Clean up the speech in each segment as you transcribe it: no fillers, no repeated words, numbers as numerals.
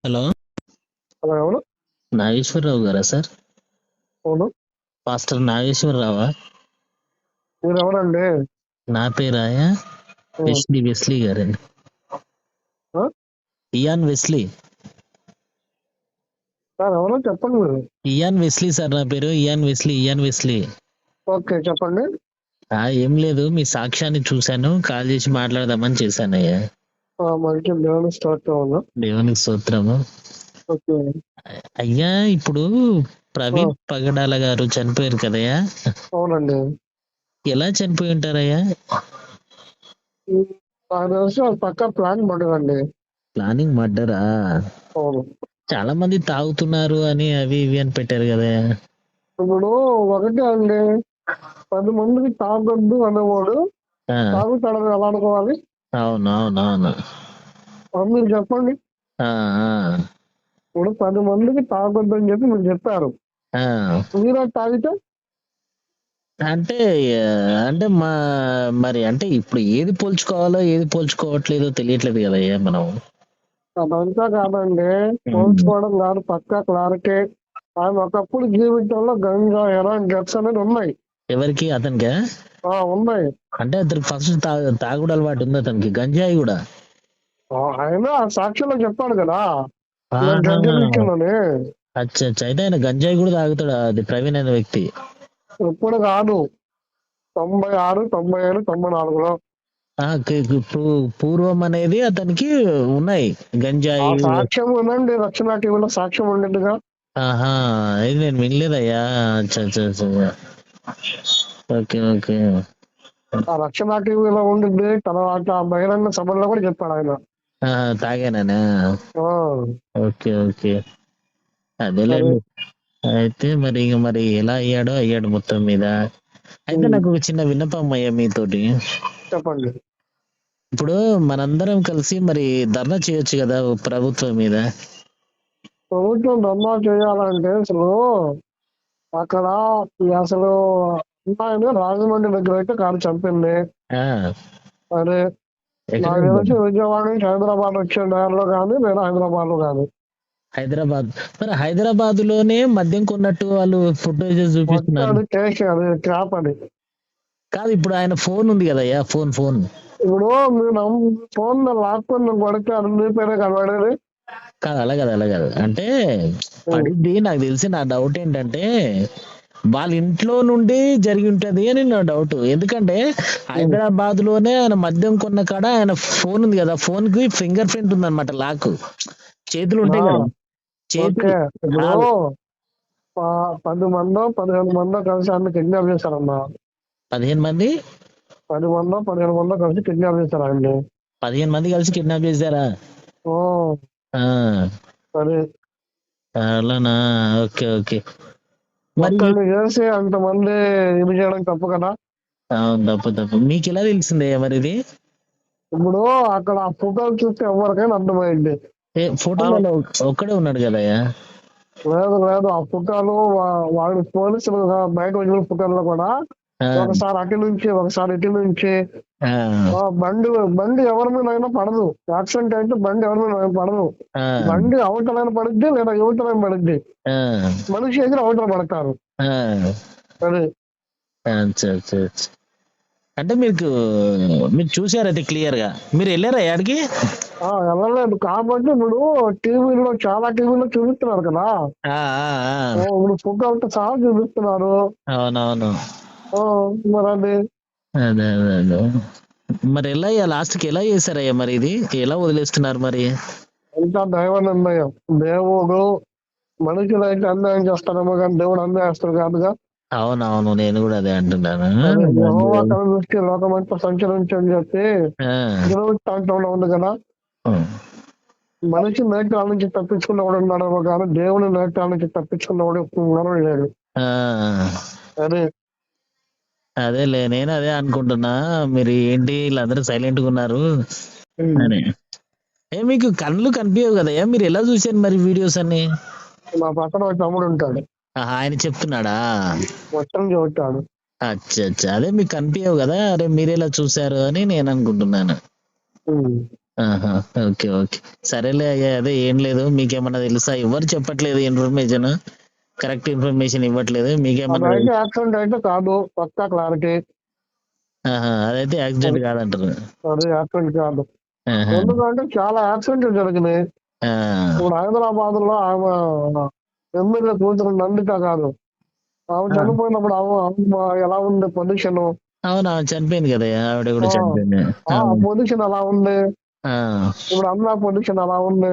Hello! Hello ఎవరు? నాగేశ్వరరావు గారా sir? అవును. పాస్టర్ నాగేశ్వరరావా? మీరెవరండి? నా పేరాయ హ్మ్. వెస్లీ గారండి. ఆ? Ian Wesley. సార్ ఎవరో చెప్పండి మీరు. ఇయాన్ వెస్లీ సార్, నా పేరు ఇయాన్ వెస్లీ. ఓకే చెప్పండి. ఏం లేదు, మీ సాక్ష్యాన్ని చూశాను, కాల్ చేసి మాట్లాడదామని చేశానయ్యా. మంచి దేవుని స్తోత్రం. దేవునికి స్తోత్రము. ఓకే. అయ్యా, ఇప్పుడు ఆ, ప్రవీణ్ పగడాల గారు చనిపోయారు కదయ్యా, అవునండి. ఎలా చనిపోయి ఉంటారయ్యా? నాకు తెలిసి అది పక్కా ప్లాన్ పడ్డదండి. ప్లానింగ్ మర్డరా? అవును. చాలా మంది తాగుతున్నారు అని అవి ఇవి అని పెట్టారు కదయ్యా. ఇప్పుడు ఒకటే అండి, 10 మందికి తాగొద్దు అనేవాడు ఆ, తాగుతాడని ఎలా అనుకోవాలి? అవును. మీరు చెప్పండి. ఆ, ఆ, ఇప్పుడు 10 మందికి తాగొద్దు అని చెప్పి మీరు చెప్పారు, ఆ. మీరు అది తాగితే అంటే అంటే మరి అంటే ఇప్పుడు ఏది పోల్చుకోవాలో ఏది పోల్చుకోవట్లేదో తెలియట్లేదు కదయ్యా మనం. అదంతా కాదండి. ఉమ్. పోల్చుకోవడం కాదు, పక్కా క్లారిటీ. ఆయన ఒకప్పుడు జీవితంలో గంగా ఎలాంటి డ్రగ్స్ అనేది ఉన్నాయి. ఎవరికి? అతనికా? ఉన్నాయి. అంటే అతనికి ఫస్ట్ తాగుడు అలవాటు ఉంది, అతనికి గంజాయి కూడా. ఆయన ఆ సాక్ష్యంలో చెప్పాడు కదా, నాకు ఆహా, గంజాయి ఇచ్చిందని. అచ్చా. అయితే ఆయన గంజాయి కూడా తాగుతాడు, అది ప్రవీణ్ అనే వ్యక్తి? ఇప్పుడు కాదు, 96, 97, 94లో. పూర్వం అనేది అతనికి ఉన్నాయి ఆ గంజాయి. సాక్ష్యం ఉందండి, రక్షణ టీవీలో సాక్ష్యం ఉండేట్టుగా. ఆహా, ఇది నేను వినలేదయ్యా. అచ్చా. ఓకే. ఆ రక్షణ టీవీలో ఉండింది, తర్వాత బహిరంగ సభల్లో కూడా చెప్పాడు ఆయన. తాగానా? ఆ, ఓకే. అది. అదేలేండి. అయితే మరి ఎలా అయ్యాడు మొత్తం మీద. అయితే ఉమ్, నాకు ఒక చిన్న విన్నపం అయ్యా మీతోటి. చెప్పండి. ఇప్పుడు మనందరం కలిసి మరి ధర్నా చేయొచ్చు కదా ప్రభుత్వం మీద. ప్రభుత్వం ధర్నా చేయాలంటే అక్కడ అసలు ఉన్నాయని రాజమండ్రి దగ్గర అయితే కారు చంపింది. ఆ, అదే ఎక్కడ నాకు తెలిసి ఉందండి? విజయవాడ నుంచి హైదరాబాద్ వచ్చే దారిలో కానీ లేదా హైదరాబాద్ లో కానీ హైదరాబాద్. మరి హైదరాబాద్ లోనే మద్యం కొన్నట్టు వాళ్ళు ఫుటేజెస్ చూపిస్తున్నారు. వచ్చాడు కేసు, అది ట్రాప్ అది. కాదు, ఇప్పుడు ఆయన ఫోన్ ఉంది కదయ్యా, ఫోన్. ఇప్పుడు మీరు ఫోన్ లాక్కొని కొడితే అది మీ పేరే కనబడేది. కాదు, అలా కాదు. అంటే పడిద్ది. నాకు తెలిసి నా డౌట్ ఏంటంటే వాళ్ళ ఇంట్లో నుండి జరిగి ఉంటది అని నా డౌట్. ఎందుకంటే హైదరాబాద్ లోనే ఆయన మద్యం కొన్న కాడ ఆయన ఫోన్ ఉంది కదా, ఫోన్ కి ఫింగర్ ప్రింట్ ఉంది అనమాట, లాక్. చేతులు ఉంటాయి కదా, ఓకే. చేతులు. ఇప్పుడు కాదు, 10 మందో 15 మందో కలిసి అన్ని కిడ్నాప్ చేశారమ్మా. 15 మంది 10 మందో 15 మందో కలిసి కిడ్నాప్ చేశారండి. 15 మంది కలిసి కిడ్నాప్ చేశారా? ఓ, ఆ, అది అలానా? ఓకే. మరి ఒక్కడిని చేసి అంతమంది ఇది చేయడం తప్పు కదా. అవును, తప్పు. మీకు ఎలా తెలిసిందే మరి ఇది? ఇప్పుడు అక్కడ ఆ ఫోటోలు చూస్తే ఎవరికైనా అర్థమైంది. ఫోటోలలో ఒక్కడే ఉన్నాడు కదయ్యా. లేదు, ఆ ఫోటోలు వాళ్ళ పోలీసులు బయట వచ్చిన ఫోటోల్లో కూడా ఆ, ఒకసారి అటు నుంచి ఒకసారి ఇటు నుంచి ఆ, బండి ఎవరి మీద అయినా పడదు. యాక్సిడెంట్ అయితే బండి ఎవరి మీద పడదు. ఆ, బండి అవతలైన పడుద్ది లేదా యువతలైన పడుద్ది. ఆ, మనిషి ఎదురు అవతల పడతారు. ఆ. అది అచ్చా. అంటే మీరు చూసారు అది క్లియర్ గా. మీరు వెళ్ళారా ఆడికి? వెళ్ళలేదు కాబట్టి ఇప్పుడు టీవీలో చాలా టీవీలో చూపిస్తున్నారు కదా. ఆ, ఆ, ఇప్పుడు ఫోటోలతో సహా చూపిస్తున్నారు. అవునవును. మరి అది అదే. మరి ఎలా అయ్యా, లాస్ట్ కి ఎలా చేశారయ్యా మరి ఇది? ఎలా వదిలేస్తున్నారు మరి? ఇంకా దైవ నిర్ణయం. దేవుడు మనుషులైతే అన్యాయం చేస్తారేమో కానీ దేవుడు అన్యాయం చేస్తాడు కాదుగా. అవునవును, నేను కూడా అదే అంటున్నాను. మరి యెహోవా తన దృష్టి లోకమంతా సంచరించి అని చెప్పి ఆ, దినవృత్తాంతంలో ఉంది కదా. మనిషి నేత్రాల నుంచి తప్పించుకున్నవాడు ఉన్నాడేమో కానీ దేవుని నేత్రాల నుంచి తప్పించుకున్నవాడు ఉన్నాడో లేడు. ఆ. అదే అదేలే, నేను అదే అనుకుంటున్నా. మీరు ఏంటి వీళ్ళందరూ సైలెంట్ గా ఉన్నారు అని. మీకు కళ్ళు కనిపించవు కదయ్యా, మీరు ఎలా చూసారు మరి వీడియోస్ అన్ని? మా పక్కన ఒక తమ్ముడు ఉంటాడు, ఆయన చెప్తున్నాడా? మొత్తం చెబుతాడు. అచ్చా. అదే మీకు కనిపించవు కదా, అరే మీరు ఎలా చూసారు అని నేను అనుకుంటున్నాను. ఆహా! ఓకే. ఓకే. సరేలే అయ్యా. అదే ఏం లేదు. మీకేమన్నా తెలుసా? ఎవరు చెప్పట్లేదు ఇన్ఫర్మేషన్. కరెక్ట్ ఇన్ఫర్మేషన్ ఇవ్వట్లేదు. మీకేమన్నా అదైతే యాక్సిడెంట్ అయితే కాదు, పక్కా క్లారిటీ. ఆహా! అదైతే యాక్సిడెంట్ అది కాదంటారు. అది యాక్సిడెంట్ కాదు. ఆహా! ఎందుకంటే చాలా యాక్సిడెంట్లు జరిగినాయి. ఆ! ఇప్పుడు హైదరాబాద్ లో ఆమె ఎమ్మెల్యే కూతురు నందిత గారు, ఆమె ఆ! చనిపోయినప్పుడు ఆమె ఎలా ఉంది పొజిషన్? అవును. ఆమె చనిపోయింది కదయ్యా! ఆవిడ కూడా చనిపోయింది. ఆ అవును. పొజిషన్ ఎలా ఉంది? ఆ! ఇప్పుడు అన్న పొజిషన్ ఎలా ఉంది?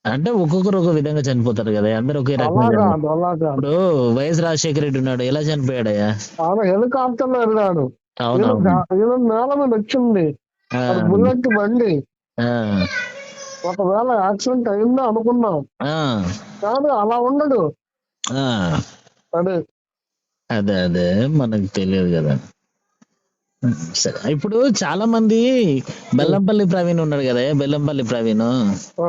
అంటే ఒక్కొక్కరు ఒక్కో విధంగా చనిపోతారు కదయ్యా! అందరూ ఒకే అలా రకంగా చనిపోరు. కాదు, అలా కాదు. ఇప్పుడు వైఎస్ రాజశేఖర రెడ్డి ఉన్నాడు. ఎలా చనిపోయాడయ్యా? ఆమె హెలికాప్టర్ లో వెళ్ళాడు, అవునవును. ఈయన నేల మీద వచ్చింది. ఆ! అది బుల్లెట్ బండి. ఆ! ఒకవేళ యాక్సిడెంట్ అయిందో అనుకున్నాం, ఆ! కానీ అలా ఉండడు. ఆ! అది అదే. మనకు తెలియదు కదా! సరే. ఇప్పుడు చాలా మంది బెల్లంపల్లి ప్రవీణ్ ఉన్నాడు కదా! బెల్లంపల్లి ప్రవీణ్. ఆ,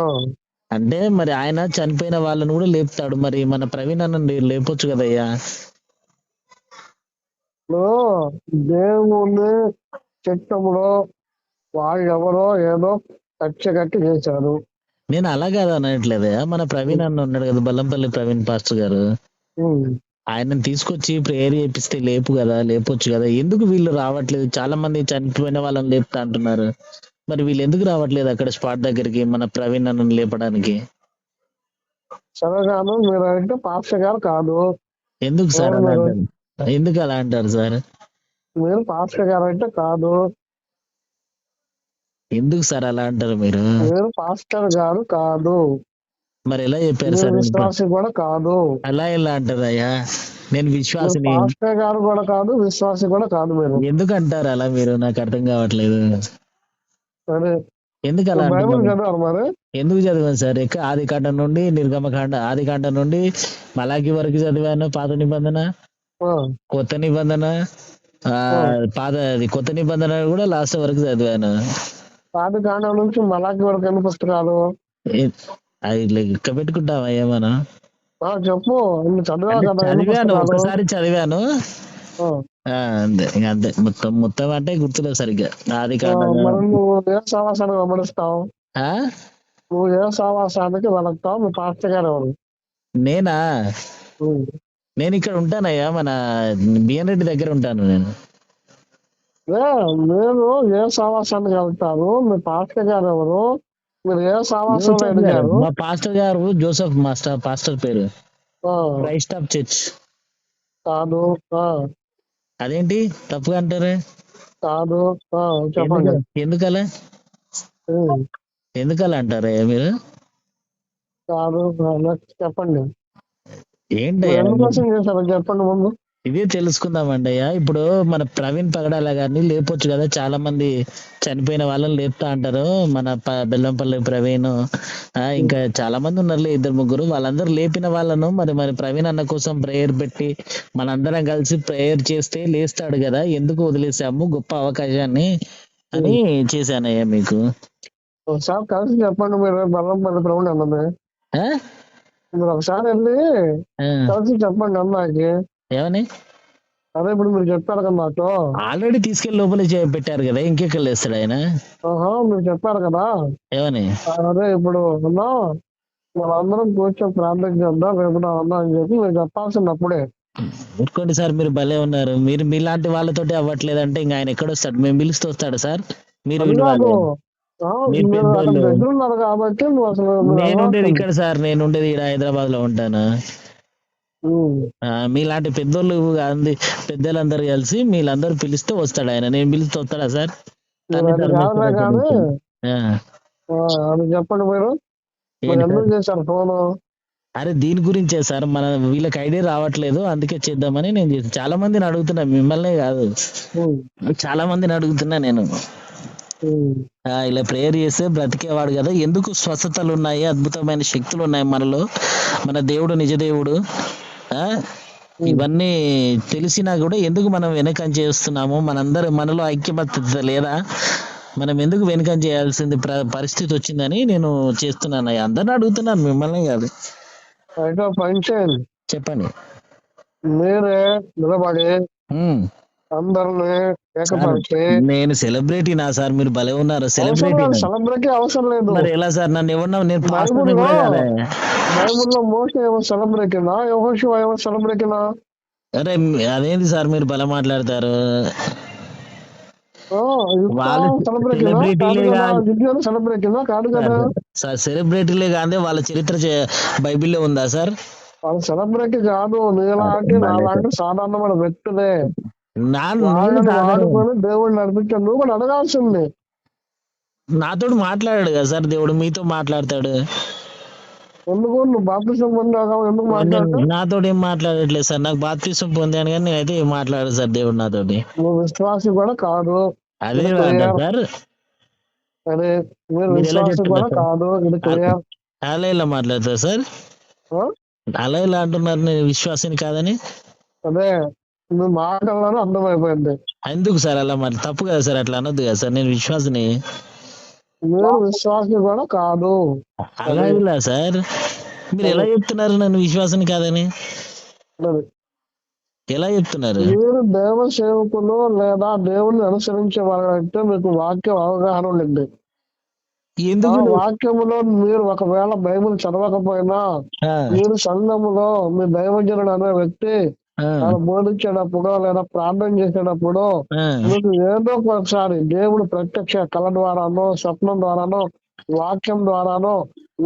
అంటే మరి ఆయన చనిపోయిన వాళ్ళని కూడా లేపుతాడు. మరి మన ప్రవీణ్ అన్న లేపొచ్చు కదయ్యా! ఇప్పుడు దేవుని చిత్తంలో వాళ్ళు ఎవరో ఏదో కట్టి చేశారు. నేను అలా కాదు అనట్లేదయ్యా. మన ప్రవీణ్ అన్న ఉన్నాడు కదా! బెల్లంపల్లి ప్రవీణ్ పాస్టర్ గారు. ఉమ్. ఆయనను తీసుకొచ్చి ప్రేయర్ చేపిస్తే లేపొచ్చు కదా! ఎందుకు వీళ్ళు రావట్లేదు? చాలా మంది చనిపోయిన వాళ్ళని లేపుతా అంటున్నారు. మరి వీళ్ళు ఎందుకు రావట్లేదు అక్కడ స్పాట్ దగ్గరికి మన ప్రవీణ్ అన్నను లేపడానికి? సరేగాను, మీరు అంటే పాస్టర్ గారు కాదు. ఎందుకు సార్ ఎవరు అలా మీరు? అంటారు? ఎందుకు అలా అంటారు సార్? మీరు పాస్టర్ గారు అంటే కాదు. ఎందుకు సార్ అలా అంటారు మీరు? మీరు పాస్టర్ గారు కాదు. మరి ఎలా చెప్పారు మీరు సార్? విశ్వాసి కూడా కాదు. అలా ఎలా అంటారయ్యా? నేను మీరు విశ్వాసిని. పాస్టర్ గారు కూడా కాదు, విశ్వాసి కూడా కాదు మీరు. ఎందుకు అంటారు అలా మీరు? నాకు అర్థం కావట్లేదు. సరే, ఎందుకు అలా బైబిల్ అంటున్నారు? చదివారు మరి? ఎందుకు చదివాను సార్? ఆది కాండం నుండి ఆది కాండం నుండి మలాకి వరకు చదివాను. పాత నిబంధన, ఆ, కొత్త నిబంధన, ఆ ఆ. కొత్త నిబంధన కూడా లాస్ట్ వరకు చదివాను. ఆది కాండం నుంచి మలాకి వరకు ఎన్ని పుస్తకాలు? ఏ- అవి లెక్క పెట్టుకుంటామా ఏమన్నా? చెప్పు, ఇన్ని చదివావు అంటే కదా, ఎన్ని చదివాను, పుస్తకాలు? ఒకసారి చదివాను. ఆ, అంతే, ఇంకా అంతే. మొత్తం అంటే గుర్తులేదు సరిగ్గా. ఆది ఆ, కాండం. మరి నువ్వు ఏ సావాసానికి వెంబడిస్తావు? ఆ నువ్వు ఏ సావాసానికి వెళతావు? మీ పాస్టర్ గారు ఎవరు? నేనా? ఉమ్. నేను ఇక్కడ ఉంటానయ్యా, మన బిఎన్ రెడ్డి దగ్గర ఉంటాను నేను. మీరు ఏ సావాసానికి వెళ్తారు? మీ పాస్టర్ గారు ఎవరు? మీరు ఏ సావాసంలో జోసెఫ్ గారు, ఎదిగారు? మా పాస్టర్ గారు జోసెఫ్. పాస్టర్ పేరు ఆ, క్రైస్ట్ ఆఫ్ చర్చ్. కాదు. ఆ, అదేంటి తప్పుగా అంటారు? కాదు. ఆ, ఎందుకు చెప్పండి. ఎందుకలా ఉమ్. ఎందుకలా అంటారు మీరు? కాదు. నెక్స్ట్ చెప్పండి. మీరు ఏంటయ్యా ఎన్ని మీరు? క్వశ్చన్ చేశారో చెప్పండి ముందు. ఇదే తెలుసుకుందామండి అయ్యా. ఇప్పుడు మన ప్రవీణ్ పగడాల గారిని లేపొచ్చు కదా! చాలా మంది చనిపోయిన వాళ్ళని లేపుతా అంటారు. మన బెల్లంపల్లి ప్రవీణ్, ఇంకా చాలా మంది ఉన్నారు, ఇద్దరు ముగ్గురు. వాళ్ళందరూ లేపిన వాళ్ళను మరి ప్రవీణ్ అన్న కోసం ప్రేయర్ పెట్టి మనందరం కలిసి ప్రేయర్ చేస్తే లేస్తాడు కదా! ఎందుకు వదిలేసాము గొప్ప అవకాశాన్ని అని చేశానయ్యా మీకు. ఒకసారి కలిసి చెప్పండి. మీరు బెల్లంపల్లి ప్రౌండ్ అన్నది ఆ? మీరు ఒకసారి వెళ్ళి ఆ. కలిసి చెప్పండి అన్నాకి. ఏమని? అదే ఇప్పుడు మీరు చెప్పారు కదా నాతో. ఆల్రెడీ తీసుకెళ్లి లోపల పెట్టారు కదా, ఇంకెక్కడ లేస్తాడు ఆయన? మీరు చెప్పారు కదా. ఏమని? అదే ఇప్పుడు అన్నా, మనందరం కూర్చొని ప్రార్థన చేద్దాం రేపు అన్నా అని చెప్పి మీరు చెప్పాల్సినప్పుడే. ఊరుకోండి సార్, మీరు భలే ఉన్నారు. మీరు మీలాంటి వాళ్ళతోటి అవ్వట్లేదంటే ఇంకా ఆయన ఎక్కడొస్తాడు? మేము పిలిస్తే వస్తాడు సార్? మీరు అది కాదు. పిలవాలి. మీరు మీరు అక్కడ పెద్దోళ్ళు. దగ్గర ఉన్నారు కాబట్టి నువ్వు అసలు మీరు నేనుండేది వెళ్ళవస్తుంది. ఇక్కడ సార్, నేనుండేది ఇక్కడ హైదరాబాద్ లో ఉంటాను. మీలాంటి పెద్దోళ్ళు అంది పెద్దలందరూ కలిసి మీరందరూ పిలిస్తే వస్తాడు ఆయన. నేను పిలిస్తే వస్తాడా సార్? మీరు తన్ని అది కాదులే తరిమేస్తాడు కానీ నుంచి. అది చెప్పండి. మీరు ఏంటి ఎందుకు సార్? చేశారు ఫోను? అరే దీని గురించే సార్, మన వీళ్ళకి ఐడియా రావట్లేదు, అందుకే చేద్దామని నేను చేశాను. చాలా మందిని అడుగుతున్నా, మిమ్మల్నే కాదు, ఉమ్, చాలా మందిని అడుగుతున్నా నేను. ఉమ్, ఇలా ప్రేయర్ చేస్తే బ్రతికేవాడు కదా, ఎందుకు స్వస్థతలు ఉన్నాయి, అద్భుతమైన శక్తులు ఉన్నాయి మనలో, మన దేవుడు నిజ దేవుడు. ఆ ఇవన్నీ తెలిసినా కూడా ఎందుకు మనం వెనకం చేస్తున్నాము? మనలో ఐక్యమత్యత లేదా? మనం ఎందుకు వెనకం చేయాల్సింది పరిస్థితి వచ్చిందని నేను చేస్తున్నాను. అందరిని అడుగుతున్నాను, మిమ్మల్ని కాదు. అయితే పని చేయండి. చెప్పండి. మీరే నిలబడి ఉమ్, అందరిని సార్ ఏకపరిచి నేను సెలబ్రిటీనా సార్? మీరు భలే ఉన్నారు, అవసరం లేదు, సెలబ్రిటీనా? సెలబ్రిటీ అవసరం లేదు. మరి ఎలా సార్? నన్ను ఎవరన్నా, నేను పాస్టర్ని బైబుల్లో కూడా కాదా? బైబుల్లో మోసే ఏమో సెలబ్రిటీనా, యెహోషువ ఏమో సెలబ్రిటీనా? అరే అదేంటి సార్ మీరు భలే మాట్లాడతారు? వాళ్ళు సెలబ్రిటీనా కాదు సెలబ్రిటీలే కదా? కాదు గిద్యోను సెలబ్రిటీనా కాదు కదా? సార్, సెలబ్రిటీలే కాదే వాళ్ళ చరిత్ర బైబిల్లో ఉందా సార్? వాళ్ళు సెలబ్రిటీ కాదు, నీలాంటి నాలాంటి సాధారణమైన వ్యక్తులే. నేను వాళ్ళని కాదని వాడుకొని దేవుడు నడిపించాడు. నువ్వు కూడా అడగాల్సింది. నాతోడు మాట్లాడాడు కదా సార్ దేవుడు, మీతో మాట్లాడతాడు. ఎందుకు నువ్వు బాప్తిసం పొందావు, ఎందుకు మాట్లాడతావు? నాతోడు ఏం మాట్లాడట్లేదు సార్, నాకు బాప్తిసం పొందాను కానీ నేనైతే ఏం మాట్లాడదు సార్ దేవుడు నాతోటి. నువ్వు విశ్వాసి కూడా కాదు. అదే ఇది అంటారు క్లియర్. సార్. అదే మీరు మీరు ఎలా విశ్వాసి కూడా చెప్తున్నారు సార్? కాదు, ఇది క్లియర్. అలా ఇలా మాట్లాడతారు సార్? అలా ఇలా అంటున్నారు నేను విశ్వాసిని కాదని. అదే నువ్వు మాటల్లోనే అర్థమైపోయింది. ఎందుకు సార్ అలా మరి? తప్పు కదా సార్, అట్లా అనొద్దు కదా సార్, నేను విశ్వాసిని. మీరు విశ్వాసి కూడా కాదు. అలా ఇలా సార్, మీరు ఎలా చెప్తున్నారు నన్ను విశ్వాసిని కాదని? అది. ఎలా చెప్తున్నారు? మీరు దేవ సేవకులు లేదా దేవుని అనుసరించే వాళ్ళంటే మీకు వాక్యం అవగాహన ఉండింది. ఆ ఎందుకు? వాక్యములో మీరు ఒకవేళ బైబిల్ చదవకపోయినా ఆ, మీరు సంఘములో మీ దైవజనుడు అనే వ్యక్తి ఆ, తను బోధించేటప్పుడు లేదా ప్రార్థన చేసేటప్పుడు ఆ. మీకు ఏదో ఒకసారి దేవుడు ప్రత్యక్ష కళ ద్వారానో స్వప్నం ద్వారానో వాక్యం ద్వారానో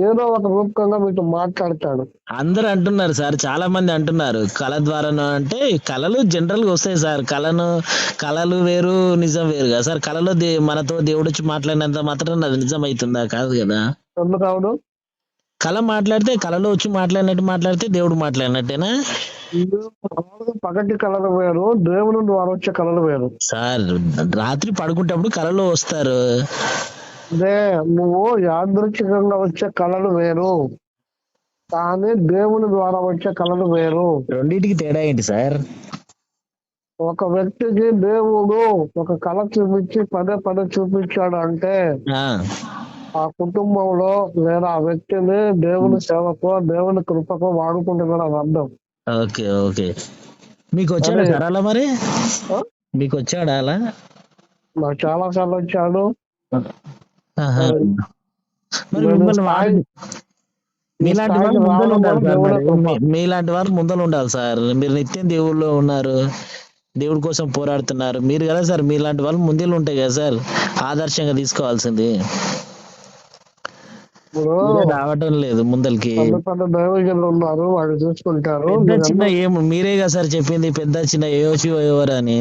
ఏదో ఒక రూపకంగా మీతో మాట్లాడతాడు. అందరు అంటున్నారు సార్, చాలా మంది అంటున్నారు కళ ద్వారాను. అంటే కళలు జనరల్ గా వస్తాయి సార్. కళలు వేరు, నిజం వేరు కదా సార్. కళలో మనతో దేవుడు వచ్చి మాట్లాడినంత మాత్రం అది నిజం అవుతుందా? కాదు కదా. ఎందుకు అవును? కళ మాట్లాడితే, కళలో వచ్చి మాట్లాడినట్టు మాట్లాడితే దేవుడు మాట్లాడినట్టేనా పగటి కళలు వేరు, దేవుని ద్వారా వచ్చే కళలు వేరు. సార్? రాత్రి పడుకుంటప్పుడు కళలో వస్తారు. అదే నువ్వు యాదృచ్ఛికంగా వచ్చే కళలు వేరు, కానీ దేవుని ద్వారా వచ్చే కళలు వేరు. రెండింటికి తేడా ఏంటి సార్? ఒక వ్యక్తికి దేవుడు ఒక కళ చూపించి పదే పదే చూపించాడు అంటే ఆ, ఆ కుటుంబంలో లేదా ఆ వ్యక్తిని దేవుని సేవకో దేవుని కృపకో వాడుకుంటున్నాడు అని అర్థం. Okay okay. మీకు వచ్చాడా సార్ అలా? మరి ఆ? మీకు వచ్చాడా అలా? నాకు చాలా సార్లు వచ్చాడు. ఆహా. మరి నేను మిమ్మల్ని స్థాయి- మీలాంటి స్థాయికి వాళ్ళు ముందర రావడం ఉండాలి కూడా సార్. దేవుడే మరి కృప. మీలాంటి వాళ్ళు ముందర ఉండాలి సార్. మీరు నిత్యం దేవుళ్ళో ఉన్నారు, దేవుడి కోసం పోరాడుతున్నారు మీరు కదా సార్. మీలాంటి వాళ్ళు ముందర ఉంటాయి కదా సార్, ఆదర్శంగా తీసుకోవాల్సింది. ఇప్పుడు మీరే రావటం లేదు ముందరికి. పెద్ద పెద్ద దైవజనులు ఉన్నారు, వాళ్ళు చూసుకుంటారు. పెద్ద చిన్న మీరే కదా సార్ చెప్పింది, పెద్ద చిన్న ఎవరు అని.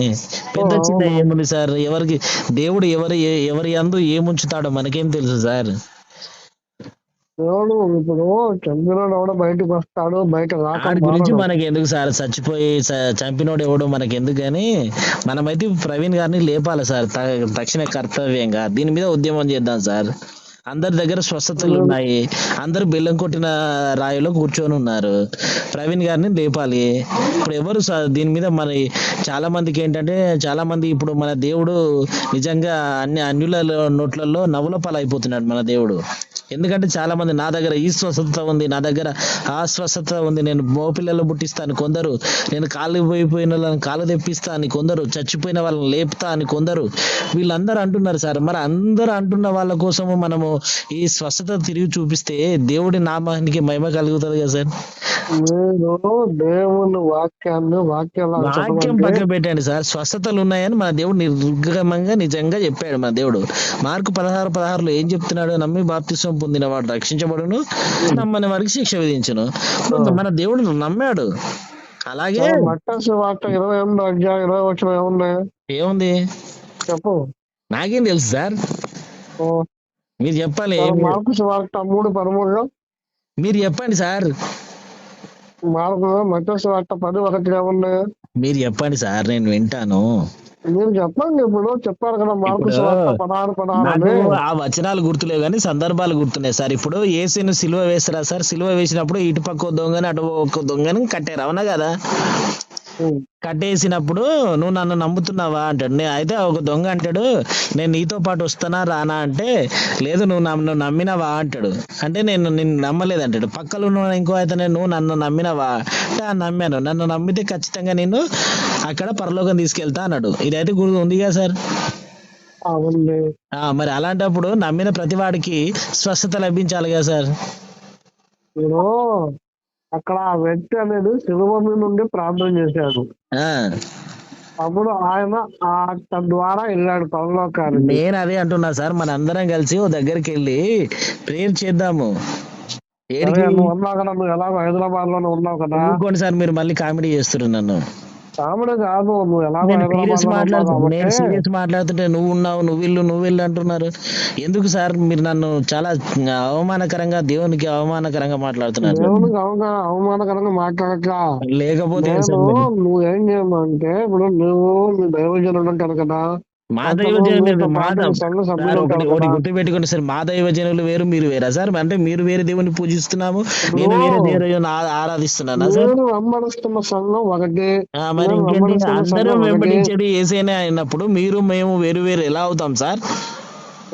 పెద్ద చిన్న ఏముంది సార్? ఎవరికి దేవుడు ఎవరి యందు ఏముంచుతాడో మనకేం తెలుసు సార్? దేవుడు ఇప్పుడు చంద్రుడు ఎవడో బయటకు వస్తాడు, బయట రాక వాడి గురించి మనకి ఎందుకు సార్? చచ్చిపోయి చంపినోడు ఎవడో మనకి ఎందుకు కానీ మనమైతే ప్రవీణ్ గారిని లేపాలి సార్, తక్షణ కర్తవ్యంగా. దీని మీద ఉద్యమం చేద్దాం సార్. అందరి దగ్గర స్వస్థతలు ఉన్నాయి, అందరు బెల్లం కొట్టిన రాయిలో కూర్చొని ఉన్నారు. ప్రవీణ్ గారిని లేపాలి. ఇప్పుడు ఎవరు దీని మీద మరి చాలా మందికి ఏంటంటే, చాలా మంది ఇప్పుడు మన దేవుడు నిజంగా అన్యుల నోట్లలో నవ్వుల పాలైపోతున్నాడు మన దేవుడు. ఎందుకంటే చాలా మంది నా దగ్గర ఈ స్వస్థత ఉంది, నా దగ్గర ఆ స్వస్థత ఉంది, నేను మోపిల్లలు పుట్టిస్తాను కొందరు, నేను కాళ్ళు పోయిపోయిన వాళ్ళని కాళ్ళు తెప్పిస్తా అని కొందరు, చచ్చిపోయిన వాళ్ళని లేపుతా అని కొందరు, వీళ్ళందరూ అంటున్నారు సార్. మరి అందరూ అంటున్న వాళ్ళ కోసము మనము ఈ స్వస్థత తిరిగి చూపిస్తే దేవుడి నామానికి మహిమ కలుగుతుంది కదా సార్. మీరు దేవుని వాక్యం పక్క పెట్టండి సార్. స్వస్థతలు ఉన్నాయని మన దేవుడు నిర్గమంగా నిజంగా చెప్పాడు. మన దేవుడు మార్కు 16:16 ఏం చెప్తున్నాడు? నమ్మి బాప్తిసం పొందిన వాడు రక్షించబడును, నమ్మని వారికి శిక్ష విధించును. మన దేవుడు నమ్మాడు. అలాగే మత్తయి వార్త 28వ అధ్యాయం 20వ వచనం ఏముంది? ఏముంది చెప్పు. నాకేం తెలుసు సార్, మీరు చెప్పాలి. మార్కు వార్త 3:13 మీరు చెప్పండి సార్. మత్తయి వార్త 10:1 ఏముంది? మీరు చెప్పండి సార్, నేను వింటాను. మీరు చెప్పండి. ఇప్పుడు చెప్పారు కదా మార్కు వార్త 16:16 నాకు ఆ వచనాలు గుర్తులేవు కానీ సందర్భాలు గుర్తున్నాయి సార్. ఇప్పుడు యేసును సిలువ వేస్తారా సార్? సిలువ వేసినప్పుడు ఇటు పక్క దొంగని అటు ఒక దొంగని కట్టారు, అవునా కదా? ఉమ్, కట్టేసినప్పుడు నువ్వు నన్ను నమ్ముతున్నావా అంటాడు. అయితే ఒక దొంగ అంటాడు, నేను నీతో పాటు వస్తానా రానా అంటే, లేదు నువ్వు నన్ను నమ్మినవా అంటాడు. అంటే నేను నిన్ను నమ్మలేదు అంటాడు. పక్కలో ఉన్న ఇంకో అతనే, నువ్వు నన్ను నమ్మినవా అంటే, "ఆ, నమ్మాను. నన్ను నమ్మితే ఖచ్చితంగా నేను అక్కడ పరలోకం తీసుకెళ్తా అన్నాడు." ఇదైతే గుర్తు ఉంది కదా సార్. అవునండి. మరి అలాంటప్పుడు నమ్మిన ప్రతి వాడికి స్వస్థత లభించాలి కదా సార్. మీరు అక్కడ ఆ వ్యక్తి అనేది శిలువ మీద నుండి ప్రార్థన చేశాడు. ఆ అప్పుడు ఆయన ఆ ద్వారా వెళ్ళాడు పరలోకానికి. నేను అదే అంటున్నా సార్, మన అందరం కలిసి ఓ దగ్గరికి వెళ్ళి ప్రేయర్ చేద్దాము. సరే, ఏడికి నువ్వు ఉన్నావు కదా, నువ్వు ఎలాగో హైదరాబాద్ లోనే ఉన్నావు కదా. ఊరుకోండి సార్, మీరు మళ్ళీ కామెడీ చేస్తున్నారు నన్ను. కామెడీ కాదు, నువ్వు ఎలాగో నేను హైదరాబాద్ లోనే ఉన్నావు కాబట్టి. నేను సీరియస్ మాట్లాడుతుంటే నువ్వు ఉన్నావు, నువ్వు వెళ్ళు అంటున్నారు. ఎందుకు సార్ మీరు నన్ను చాలా అవమానకరంగా, దేవునికి అవమానకరంగా మాట్లాడుతున్నారు సార్. దేవునికి అవమానకరంగా మాట్లాడక. లేకపోతే ఏం నేను సార్ మీరు? నువ్వేం చేయమంటే, ఇప్పుడు నువ్వు మీ దైవజనుడు ఉంటారు కదా, మా అతను దైవజనులు మీతో మా పాటు ద- సంఘ సార్ సభ్యులు ఒకటి ఉంటారు ఒకటి కదా. గుర్తుపెట్టుకోండి సార్, మా దైవజనులు వేరు, మీరు వేరా సార్? అంటే మీరు వేరే దేవుని పూజిస్తున్నాము, నేను ఇప్పుడు వేరే దేవుని ఆరాధిస్తున్నానా సార్? నేను వెంబడిస్తున్న సంఘం ఒకటి, మరి నేను ఇంకేంటి, వెంబడిస్తున్న అందరం సంఘం ఒకటి. వెంబడించేది ఏసైనా అయినప్పుడు మీరు మేము వేరు వేరు ఎలా అవుతాం సార్?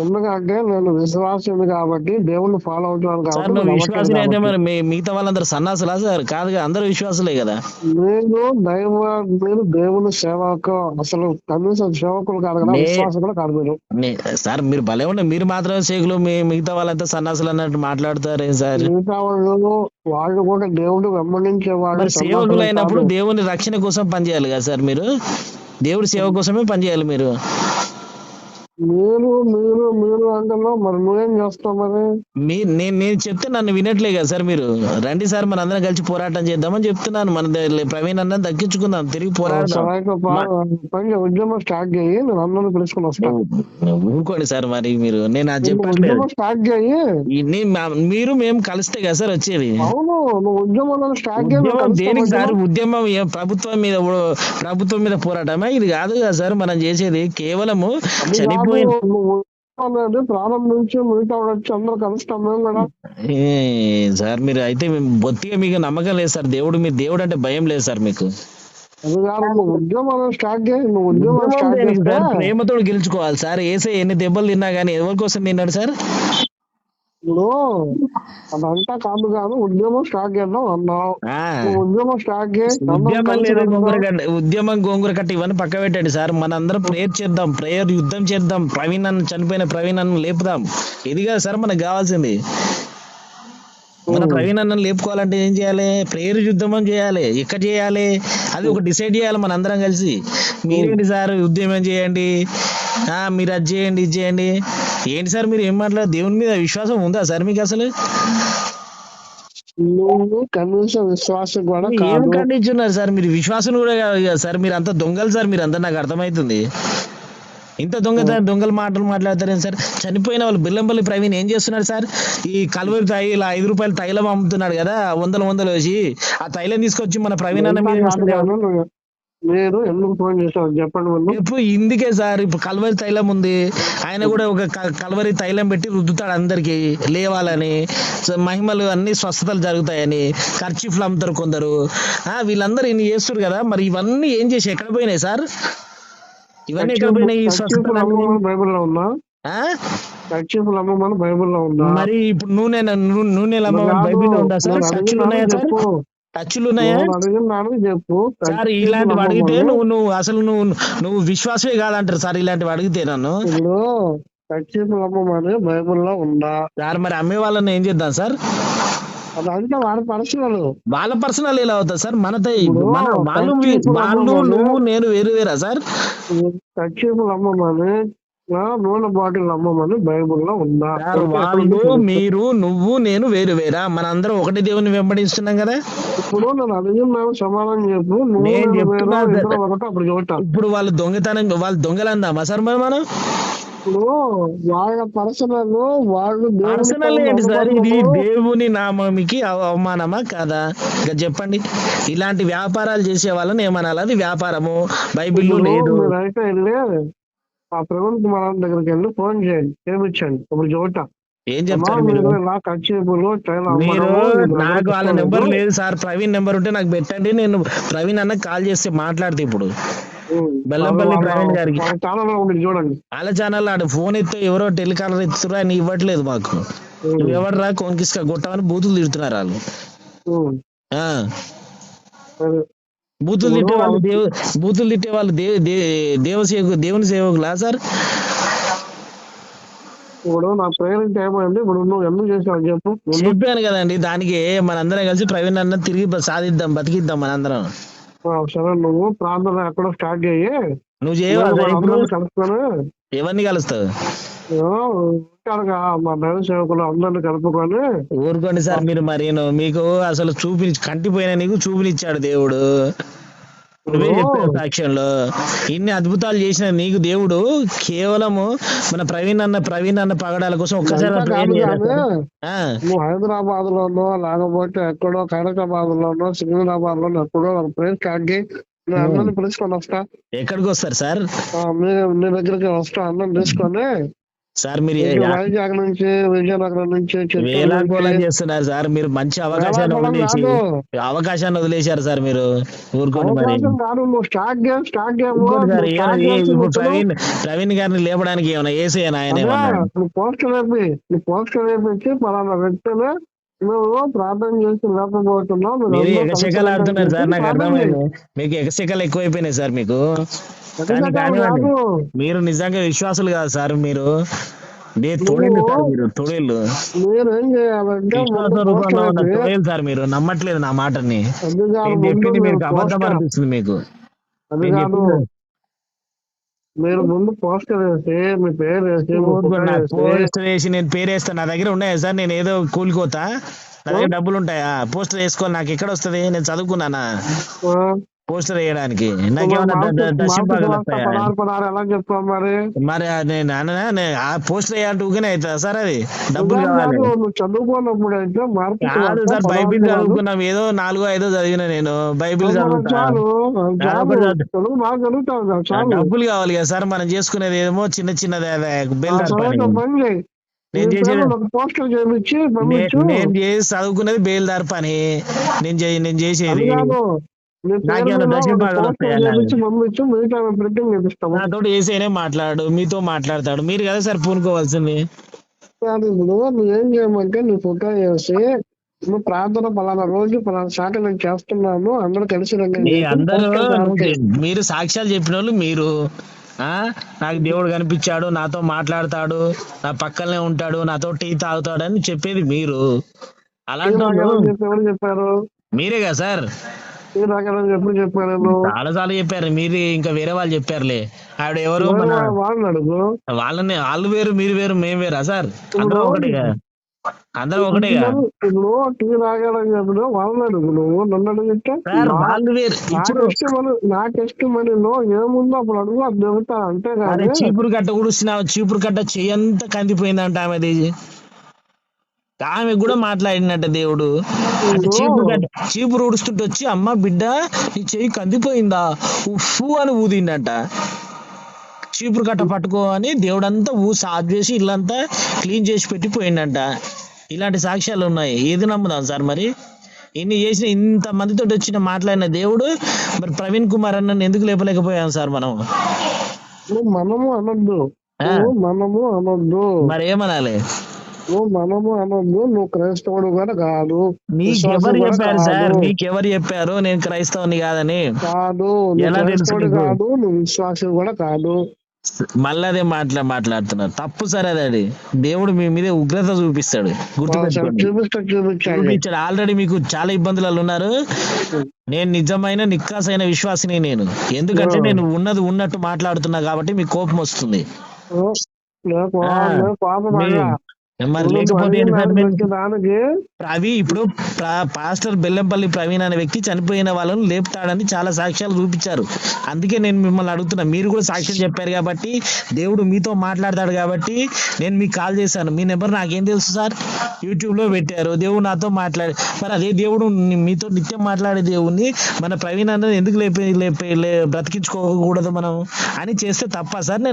ఎందుకంటే నేను విశ్వాసుని కాబట్టి, దేవుణ్ణి ఫాలో అవుతున్నాను సార్ కాబట్టి, నువ్వు నమ్మకం విశ్వాసులు అయితే కాబట్టి. మరి మిగతా వాళ్ళందరూ సన్నాసులా సార్? కాదుగా, అందరూ విశ్వాసులే కదా. మీరు దేవుని సేవకు అసలు కనీసం సేవకులు కాదు కదా, నే- విశ్వాసకులు కాదు మీరు. సార్ మీరు భలే ఉండే, మీరు మాత్రమే సేకులు, మిగతా వాళ్ళంతా సన్నాసులు అన్నట్టు మాట్లాడతారే సార్. మిగతా వాళ్ళు కూడా దేవుడు వెంబడించే వాళ్ళు మరి సేవకులు అయినప్పుడు దేవుని రక్షణ కోసం పనిచేయాలి కదా సార్. మీరు దేవుడి సేవ కోసమే పనిచేయాలి మీరు. మీరు మీరు మీరు అంటున్నావు, మరి నువ్వేం చేస్తావు మరి? నేను చెప్తే నన్ను వినట్లే కదా సార్ మీరు. రండి సార్, మన అందరం కలిసి పోరాటం చేద్దామని చెప్తున్నాను. ప్రవీణ్ అన్న దక్కించుకుందాం, తిరిగి పోరాడదాం. పని ఉద్యమం స్టార్ట్ చేయి, నేను అందరిని పిలుచుకుని వస్తాను. ఊరుకోండి సార్, మరి మీరు, నేను అది చెప్పట్లేదు. ఉద్యమం స్టార్ట్ చేయి. మీరు మేము కలిస్తే కదా సార్ వచ్చేది. అవును, నువ్వు ఉద్యమంలో స్టార్ట్ ఉద్యమం దేనికి సార్? చేయి. ఉద్యమం ప్రభుత్వం మీద పోరాటమా? ఇది కాదు కదా సార్ మనం చేసేది. కేవలము చనిపోయిన అనేది ప్రారంభించి మిగతా వచ్చి అందరూ కలుస్తాం మేము కూడా. సార్ మీరు అయితే బొత్తిగా మీకు నమ్మకం లేదు సార్. మీరు దేవుడు అంటే భయం లేదు సార్ మీకు. అది కాదు, నువ్వు ఉద్యమం స్టార్ట్ చేయి. నువ్వు ఉద్యమం స్టార్ట్ చేస్తే ప్రేమతో గెలుచుకోవాలి సార్. ఏసే ఎన్ని దెబ్బలు తిన్నా గానీ ఎవరి కోసం తిన్నాడు సార్? ఇప్పుడు అదంతా కాదు కాదు, ఉద్యమం స్టార్ట్ చేద్దాం అన్నావు. నువ్వు ఉద్యమం స్టార్ట్ చేసి ఉద్యమం గోంగూర కట్టి ఇవన్నీ పక్క పెట్టండి సార్. మనందరం ప్రేయర్ చేద్దాం, యుద్ధం చేద్దాం. చనిపోయిన ప్రవీణ్ అన్న లేపుదాం. ఇది కదా సార్ మనకు కావాల్సింది. మన ప్రవీణ్ అన్న లేపుకోవాలంటే ఏం చేయాలి? ప్రేయర్ యుద్ధం చేయాలి. ఎక్కడ చేయాలి అది ఒక డిసైడ్ చేయాలి మన అందరం కలిసి. మీరేంటి సార్ ఉద్యమం చేయండి, మీరు అది చేయండి, ఇది చేయండి. ఏంటి సార్ మీరు ఏం మాట్లాడారు? దేవుని మీద విశ్వాసం ఉందా సార్ మీకు అసలు? నువ్వు కనీసం విశ్వాసం కూడా ఏం కాదు. ఖండించున్నారు సార్ మీరు? విశ్వాసం కూడా కాదు కదా సార్. మీరు అంత దొంగలు సార్, మీరు అంతా నాకు అర్థమవుతుంది. ఇంత దొంగలు మాటలు మాట్లాడతారేం సార్? చనిపోయిన వాళ్ళు బెల్లంపల్లి ప్రవీణ్ ఏం చేస్తున్నాడు సార్? ఈ కలువరి ఇలా 5 రూపాయలు తైలం అమ్ముతున్నాడు కదా, వందలు వేసి. ఆ తైలం తీసుకొచ్చి మన ప్రవీణ్ అన్న మీద వేస్తున్నాడు. మీరు ఎందుకు ఫోన్ చేశారు చెప్పండి ముందు. ఇప్పుడు ఇందుకే సార్, ఇప్పుడు కల్వరి తైలం ఉంది, ఆయన కూడా ఒక కల్వరి తైలం పెట్టి రుద్దుతాడు అందరికి లేవాలని, మహిమలు అన్ని స్వస్థతలు జరుగుతాయని. కర్చీఫ్లు అమ్ముతారు కొందరు. వీళ్ళందరూ ఇన్ని చేస్తారు కదా, మరి ఇవన్నీ ఏం చేసి ఎక్కడ పోయినాయి సార్? ఇవన్నీ ఎక్కడ పోయినాయి? ఈ స్వస్థతలు బైబిల్లో ఉన్నా, కర్చీఫ్లు అమ్మమని బైబిల్లో ఉందా? మరి ఇప్పుడు నూనెలు అమ్మమని బైబిల్లో ఉందా సార్? టచ్లు ఉన్నాయా సార్? టచ్లు ఉన్నాయా చెప్పు సార్? ఇలాంటివి అడిగితే నువ్వు అసలు నువ్వు విశ్వాసమే కాదంటారు సార్. ఇలాంటివి అడిగితే నన్ను. ఇప్పుడు కర్చీఫ్లు అమ్మమని బైబిల్లో ఉందా సార్? మరి అమ్మే వాళ్ళని ఏం చేద్దాం సార్? అదంతా వాళ్ళ పర్సనల్ ఎలా అవుతుంది సార్? వాళ్ళు నువ్వు నేను వేరా సార్? కర్చీఫ్లు అమ్మమని, నూనె బాటిల్ అమ్మమని బైబిల్లో ఉందా? వాళ్ళు మీరు నువ్వు నేను వేరా? మన అందరం ఒకటి దేవుని వెంబడిస్తున్నాం కదా. ఇప్పుడు నేను అడిగిన సమాధానం చెప్పు. అప్పుడు చూడటం. ఇప్పుడు వాళ్ళు దొంగలందామా సార్? మరి మనం ఇప్పుడు వాళ్ళ పర్సనల్ ఏంటి సార్? ఇది దేవుని నామానికి అవమానమా కాదా? ఇక చెప్పండి. ఇలాంటి వ్యాపారాలు చేసే వాళ్ళని ఏమనాలి? అది వ్యాపారము, బైబిల్లో లేదు. అయితే వెళ్ళి ఆ ప్రవీణ్ కుమార్ దగ్గరికి వెళ్ళి ఫోన్ చేయండి, చేయించండి. ఇప్పుడు చూడటం ఏం అమ్మా చెప్తారు మీరు? మీరు ఇలా కచ్చేపులు ట్రైన్ మీరు అమ్మడము మీ దగ్గర నాకు వాళ్ళ ఇష్టం నెంబర్ లేదు. లేదు సార్. ప్రవీణ్ నెంబర్ ఉంటే నాకు పెట్టండి, నేను ప్రవీణ్ అన్న కాల్ చేసి మాట్లాడితే ఇప్పుడు బెల్లంపల్లి ప్రవీణ్ గారికి. వాళ్ళ ఛానల్ లో ఉంది చూడండి. వాళ్ళ ఛానల్ ఆడు ఫోన్ ఎత్తే ఎవరో టెలికాలర్ ఎత్తురా అని ఇవ్వట్లేదు మాకు. నువ్వు ఎవడరా కోన్కిస్కా కొట్టామని బూతులు తిడుతున్నారు వాళ్ళు. ఆ సరే. బూతులు తిట్టే వాళ్ళు బూతులు తిట్టే వాళ్ళు దేవుని సేవకులా సార్? ఇప్పుడు నా పేరెంట్ ఏమైంది, ఇప్పుడు నువ్వు ఎందుకు చేసావు చెప్పు. చెప్పాను కదండి, దానికి మనందరం కలిసి ప్రవీణ్ అన్న తిరిగి సాధిద్దాం, బతికిద్దాం మనందరం. సరే నువ్వు ప్రార్థన ఎక్కడో స్టార్ట్ చేయి. నువ్వు చేయవా ఇప్పుడు? కలుపుకొని ఎవరిని కలుస్తావు? ఉంటారుగా మా దైవ సేవకులు అందరిని కలుపుకొని. ఊరుకోండి సార్ మీరు. మరి మీకు అసలు కంటిపోయిన నీకు చూపునిచ్చాడు దేవుడు. నువ్వే చెప్పావు సాక్ష్యంలో. ఇన్ని అద్భుతాలు చేసిన నీకు దేవుడు కేవలము మన ప్రవీణ్ అన్న పగడాల కోసం ఒక్కసారి నువ్వు హైదరాబాద్ లోనో లేకపోతే ఎక్కడో ఖైరతాబాద్ లోనో సికింద్రాబాద్ లోనో ఎక్కడో ప్లేస్ స్టార్ట్ చేయి. నేను అందరిని పిలుచుకొని వస్తా. ఎక్కడికి వస్తారు సార్? నీ దగ్గరికి వస్తా, అందరిని తీసుకొని. సార్ మీరు వైజాగ్ నుంచి, విజయనగరం నుంచి వేలాకోలం చేస్తున్నారు సార్. మీరు మంచి అవకాశాన్ని వదిలేశారు సార్ మీరు. ఊరుకోండి మరి. ఇప్పుడు ప్రవీణ్ గారిని లేపడానికి ఏమన్నా ఏసేనా ఆయన? పోస్టర్ వేపించి పలానా వ్యక్తులు నువ్వు ప్రార్థన చేసి లేకపోతున్నావు. మీరు ఎగశకలు ఆడుతున్నారు సార్, నాకు అర్థమైంది. మీకు ఎగశకలు ఎక్కువైపోయినాయి సార్ మీకు. మీరు నిజంగా విశ్వాసులు కాదు సార్. మీరు తొడేళ్ళు మీరేం చేయాలంటే తొడేలు సార్. మీరు నమ్మట్లేదు నా మాటని. చెప్పింది మీరు అబద్ధం అనిపిస్తుంది మీకు. అది కాదు, మీరు ముందు పోస్టర్ వేసి మీ పేరు వేసి పోస్టర్ వేసి నేను పేరు వేస్తాను. నా దగ్గర ఉన్నాయా సార్? నేను ఏదో కూలిపోతా, నా దగ్గర డబ్బులు ఉంటాయా? పోస్టర్ వేసుకోవాలి నాకు ఎక్కడ వస్తుంది? నేను చదువుకున్నానా పోస్టర్ వేయడానికి? నాకేమన్నా మరి నేను ఆ పోస్టర్ వేయాలంటే ఊరికే అవుతుందా సార్? అది డబ్బులు కావాలి. కాదు సార్, బైబిల్ చదువుకున్నాం. ఏదో 4-5 చదివిన నేను. బైబిల్ చదువుతాను. డబ్బులు కావాలి కదా సార్. మనం చేసుకునేది ఏమో చిన్న చిన్నది బేల్దార్ పని. నేను చేసి చదువుకునేది బేల్దార్ పని. నేను చేసేది నాతో ఏసైనా మాట్లాడు, మీతో మాట్లాడతాడు. మీరు కదా సార్ పూనుకోవాల్సింది. ఏం చేయమంటే నీ ఫోటో వేసి నువ్వు ప్రార్థన పలానా రోజు పలానా శాఖ నేను చేస్తున్నాను, అందరూ కలిసి మీరు సాక్ష్యాలు చెప్పిన వాళ్ళు మీరు. నాకు దేవుడు కనిపించాడు, నాతో మాట్లాడతాడు, నా పక్కనే ఉంటాడు, నాతో టీ తాగుతాడు అని చెప్పేది మీరు. అలాంటి చెప్పారు మీరే కదా సార్. ఎప్పుడు చెప్పాను? చాలా సార్లు చెప్పారు మీరు. ఇంకా వేరే వాళ్ళు చెప్పారులే. ఆవిడ ఎవరు వాళ్ళని, వాళ్ళు వేరు మీరు వేరు మేము వేరా సార్? అందరూ ఒకటేగా. అందరూ ఒకటేగా. ఇప్పుడు టీ తాగడం చెప్పిన వాళ్ళని అడుగు, నువ్వు నన్ను అడిగితే వాళ్ళు వేరు. నాకు ఇష్టమనిలో ఏముందో అప్పుడు అడుగు, అది చెబుతా. అంతేగాని చీపురు కట్ట ఉడుస్తున్నావు, చీపురు కట్ట చెయ్యంత కందిపోయిందంట ఆమెది. ఆమె కూడా మాట్లాడినట్ట దేవుడు. అంటే చీపురు ఉడుస్తుంటే వచ్చి, అమ్మ బిడ్డ నీ చెయ్యి కందిపోయిందా ఉఫ్ఫు అని ఊదిండట. చీపురు కట్ట పట్టుకో అని దేవుడంతా సాఫ్ చేసి ఇల్లంతా క్లీన్ చేసి పెట్టి పోయిండంట. ఇలాంటి సాక్ష్యాలు ఉన్నాయి. ఏది నమ్ముదాం సార్? మరి ఇన్ని చేసిన, ఇంత మందితో వచ్చిన మాట్లాడిన దేవుడు మరి ప్రవీణ్ కుమార్ అన్న ఎందుకు లేపలేకపోయాం సార్ మనం? మనము అనొద్దు, మనము అనొద్దు. మరి ఏమనాలి? మనము అనొద్దు. నువ్వు క్రైస్తవుడు కూడా కాదు. నీకెవరు చెప్పారు సార్? నీకెవరు చెప్పారు నేను క్రైస్తవుని కాదని? కాదు, కాదు, నువ్వు విశ్వాసం కూడా కాదు. మళ్ళీ అదే మాట్లాడుతున్నారు. తప్పు సార్. అది దేవుడు మీ మీద ఉగ్రత చూపిస్తాడు, చూపించాడు. ఆల్రెడీ మీకు చాలా ఇబ్బందులు ఉన్నారు. నేను నిజమైన నిక్కాసైన విశ్వాసిని నేను. ఎందుకంటే నేను ఉన్నది ఉన్నట్టు మాట్లాడుతున్నా కాబట్టి మీకు కోపం వస్తుంది. మరి లేకపోతే అవి ఇప్పుడు పాస్టర్ బెల్లంపల్లి ప్రవీణ్ అనే వ్యక్తి చనిపోయిన వాళ్ళను లేపుతాడని చాలా సాక్ష్యాలు చూపించారు. అందుకే నేను మిమ్మల్ని అడుగుతున్నా. మీరు కూడా సాక్ష్యం చెప్పారు కాబట్టి, దేవుడు మీతో మాట్లాడతాడు కాబట్టి నేను మీకు కాల్ చేశాను. మీ నెంబర్ నాకేం తెలుసు సార్? యూట్యూబ్ లో పెట్టారు. దేవుడు నాతో మాట్లాడి, మరి అదే దేవుడు మీతో నిత్యం మాట్లాడే దేవుడిని మన ప్రవీణ్ అన్నది ఎందుకు బ్రతికించుకోకూడదు మనం అని చేస్తే తప్ప సార్?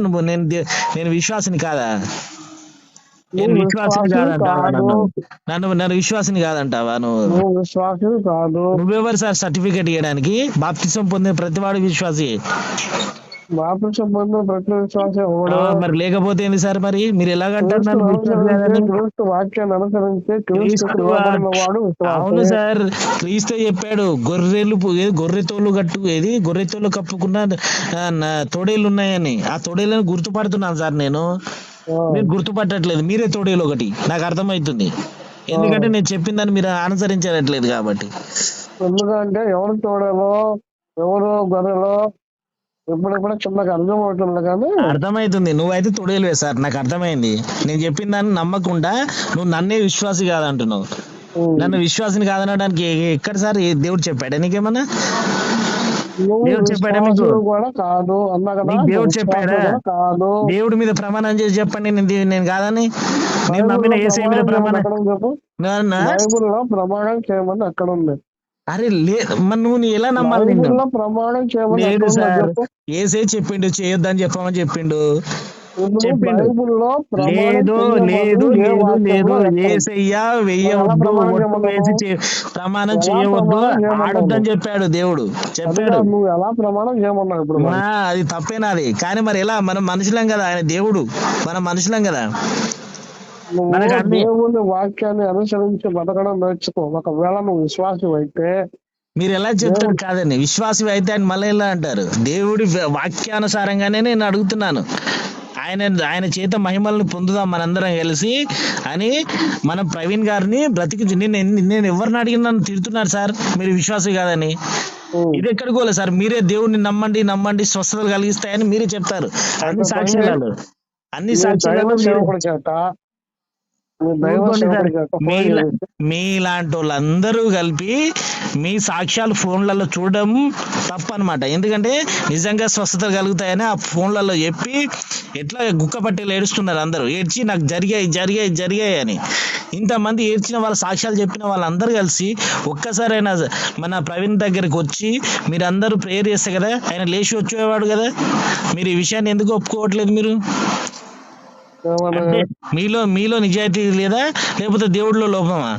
నేను విశ్వాసిని కాదా? నేను నువ్వు విశ్వాసిని విశ్వాసివి కాదంటావా కాదు. నన్ను? నన్ను విశ్వాసిని కాదంటావా నువ్వు? నువ్వు విశ్వాసివి కాదు. నువ్వెవరు సార్ సర్టిఫికేట్ ఇవ్వడానికి? బాప్తిసం పొందిన ప్రతివాడు విశ్వాసి. బాప్తిసం పొందిన ప్రతి విశ్వాసి ఎవడు? మరి లేకపోతే ఏంది సార్? మరి మీరు ఎలాగంటారు క్రీస్తును నన్ను విశ్వాసి అనుసరించి, కాదని? క్రీస్తు వాక్యాన్ని అనుసరించి క్రీస్తుకు క్రీస్తు లోబడిన వాడు అవును విశ్వాసి. సార్, క్రీస్తు చెప్పాడు గొర్రెతోలు కట్టు గొర్రెతోలు కప్పుకున్న తొడేలు ఉన్నాయని. ఆ తొడేలను గుర్తుపడుతున్నాను సార్ నేను. మీరు గుర్తుపట్టట్లేదు, మీరే తొడేలు ఒకటి, నాకు అర్థమవుతుంది. ఎందుకంటే నేను చెప్పిన దాన్ని మీరు అనుసరించట్లేదు కాబట్టి. ఎందుకంటే ఎవరు తోడేలో ఎవరు గొర్రెలో ఇప్పుడిప్పుడే చిన్నగా అర్థం అవుతుంది కానీ అర్థమవుతుంది, నువ్వైతే తొడేలువే సార్, నాకు అర్థమైంది. నేను చెప్పిన దాన్ని నమ్మకుండా నువ్వు నన్నే విశ్వాసి కాదంటున్నావు. నన్ను విశ్వాసిని కాదనడానికి ఎక్కడ సార్ దేవుడు చెప్పాడా నీకేమన్నా? నువ్వు దేవుడు చెప్పాడా మీకు? విశ్వాసువు కూడా కాదు అన్నా కదా. నీకు దేవుడు విశ్వాసువు చెప్పాడా? కూడా కాదు. దేవుడి మీద ప్రమాణం చేసి చెప్పండి నేను కాదని. నేను నమ్మిన యేసయ్య మీద ప్రమాణం. ఎక్కడ ఉంది చెప్పు? బైబిల్లో ప్రమాణం చేయమని అక్కడ ఉంది. అరే మరి నువ్వు ఎలా నమ్మాలి? నిన్ను బైబిల్లో ప్రమాణం చేయమని లేదు ఎక్కడ ఉందో సార్, చెప్పు. యేసయ్య చెప్పిండు చేయొద్దని చెప్పమని చెప్పిండు. ఇప్పుడు చెప్పిండు. బైబిల్లో ప్రమాణం లేదు చేయమని లేదు ఏ లేదు వాక్యంలో లేదు ఎక్కడ ఉంది? యేసయ్య ఎలా వెయ్యవద్దు, ప్రమాణం ఒట్టు చేయమన్నావు? వేసి ప్రమాణం ఎలా చేయవద్దు, ప్రమాణం చేయమన్నావు? ఆడొద్దని చెప్పాడు దేవుడు, అదిగా చెప్పాడు. నువ్వు ఎలా ప్రమాణం చేయమన్నావు ఇప్పుడు మరి? అది తప్పేనాది. కానీ మరి ఎలా? మనం మనుషులం కదా, ఆయన దేవుడు, మనం మనుషులం కదా. నువ్వు మనకు అన్ని దేవుని వాక్యాన్ని అనుసరించి బతకడం నేర్చుకో. ఒకవేళ నువ్వు విశ్వాసం అయితే మీరు ఎలా చెప్తారు కాదండి, విశ్వాసి అయితే అని మళ్ళీ ఎలా అంటారు? దేవుడి వాక్యానుసారంగానే నేను అడుగుతున్నాను. ఆయన చేత మహిమలను పొందుదాం మనందరం కలిసి అని మనం ప్రవీణ్ గారిని బ్రతికి నేను ఎవరిని అడిగిన నన్ను తిడుతున్నారు సార్ మీరు విశ్వాసి కాదని. ఇది ఎక్కడికి పోలే సార్, మీరే దేవుడిని నమ్మండి స్వస్థతలు కలిగిస్తాయని మీరే చెప్తారు. అన్ని సాక్ష్యాలు సేవకుడి చేత మీలాంటి వాళ్ళందరూ కలిపి మీ సాక్ష్యాలు ఫోన్లలో చూడడం తప్పనమాట. ఎందుకంటే నిజంగా స్వస్థత కలుగుతాయని ఆ ఫోన్లలో చెప్పి ఎట్లా గుక్క పట్టేలు ఏడుస్తున్నారు అందరూ. ఏడ్చి నాకు జరిగాయి అని. ఇంతమంది ఏడ్చిన వాళ్ళ సాక్ష్యాలు చెప్పిన వాళ్ళందరూ కలిసి ఒక్కసారైనా మన ప్రవీణ్ దగ్గరికి వచ్చి మీరందరూ ప్రేయర్ చేస్తే కదా ఆయన లేచి వచ్చేవాడు కదా. మీరు ఈ విషయాన్ని ఎందుకు ఒప్పుకోవట్లేదు? మీరు మీలో నిజాయితీ లేదా, లేకపోతే దేవుడిలో లోపమా?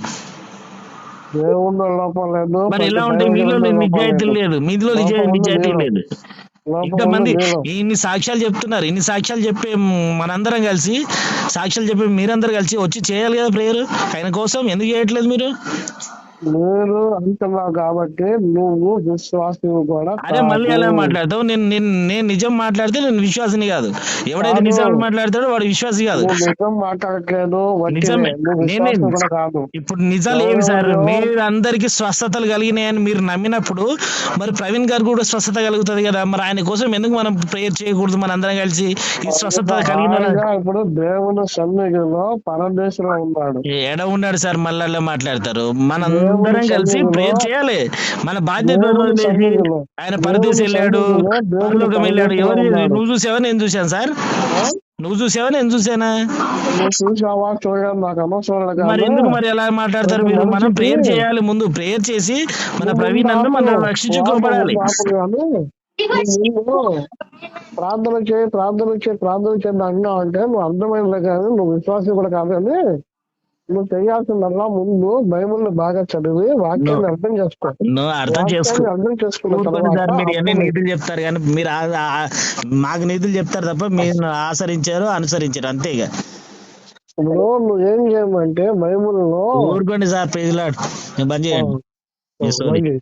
దేవుడిలో లోపం లేదు. మరి ఎలా ఉంటే మీలో నిజాయితీ లేదు, మీలో నిజాయితీ లేదు. ఇంతమంది ఇన్ని సాక్ష్యాలు చెప్తున్నారు, ఇన్ని సాక్ష్యాలు చెప్పే మనందరం కలిసి సాక్ష్యాలు చెప్పి మీరందరూ కలిసి వచ్చి చేయాలి కదా ప్రేయర్ ఆయన కోసం. ఎందుకు చేయట్లేదు మీరు? మీరు అంటున్నావు కాబట్టి నువ్వు విశ్వాసం కూడా. అరే మళ్ళీ ఎలా మాట్లాడతావు? నేను నిజం మాట్లాడితే నేను విశ్వాసిని కాదు. ఎవడైతే నిజాలు మాట్లాడతాడో వాడు విశ్వాసి కాదు. నిజం మాట్లాడట్లేదు. నిజమే. ఇప్పుడు నిజాలు ఏమి సార్? మీరు అందరికి స్వస్థతలు కలిగినాయని మీరు నమ్మినప్పుడు మరి ప్రవీణ్ గారు కూడా స్వస్థత కలుగుతుంది కదా. మరి ఆయన కోసం ఎందుకు మనం ప్రేయర్ చేయకూడదు? మన అందరం కలిసి ఈ స్వస్థత కలిగిన ఇప్పుడు దేవుని సన్నిధిలో పరదేశంలో ఉన్నాడు. ఎడ ఉన్నాడు సార్? మళ్ళీ మాట్లాడతారు. మనందరం కలిసి ప్రేయర్ చేయాలి. మన బాధ్యత ఆయన పరదేశం వెళ్ళాడు, పరలోకం వెళ్ళాడు. ఎవరు? నువ్వు చూసావా? నేను చూశాను సార్. నువ్వు చూసావా? నేను చూసానా? మరి ఎందుకు మరి ఎలా మాట్లాడతారు మీరు? మనం ప్రేయర్ చేయాలి. ముందు ప్రేయర్ చేసి మన ప్రవీణ్ అందరూ మనం రక్షించుకోబడాలి. ప్రార్థన చేయండి అన్నా అంటే నువ్వు అర్థమైనలే కానీ నువ్వు విశ్వాసం కూడా కాదని. నువ్వు చేయాల్సిందల్లా ముందు బైబిల్ని బాగా చదివి వాక్యాన్ని అర్థం చేసుకో. అర్థం చేసుకున్న నీతులు చెప్తారు కానీ మీరు మాకు నీతులు చెప్తారు తప్ప మీరు అనుసరించారు అంతే. ఇక ఇప్పుడు నువ్వు ఏం చేయమంటే బైబిల్లో ఊరుకోండి సార్, పేజీలాడు బంద్ చేయండి.